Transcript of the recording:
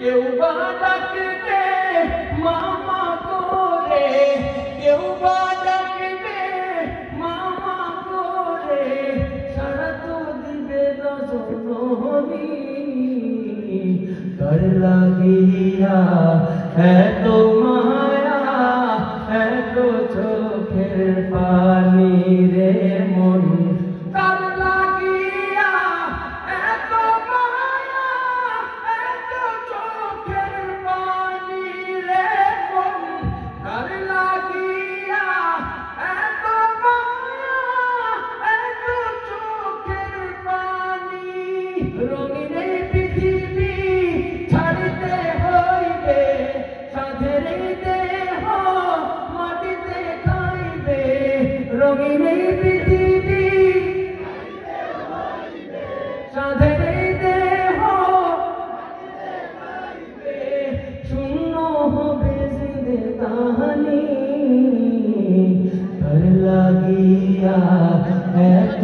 কেউ বা ডাকবে মামা করে, কেউ বা ডাকবে মামা করে, সারা তো দিবে রজনী। কার লাগিয়া এত মায়া, এত চোখের পানি রে মন, কার লাগিয়া এত মায়া, এত চোখের পানি রে মন, কার লাগিয়া এত মায়া, এত চোখের পানি। রঙিন এই পৃথিবী ছাড়িতে হইবে, সাধের দেহ মাটিতে খাইবে। রঙিন এই পৃথিবী সাধের দেহ মাটিতে খাইবে, শূন্য হবে জিন্দেগানি। কার লাগিয়া এত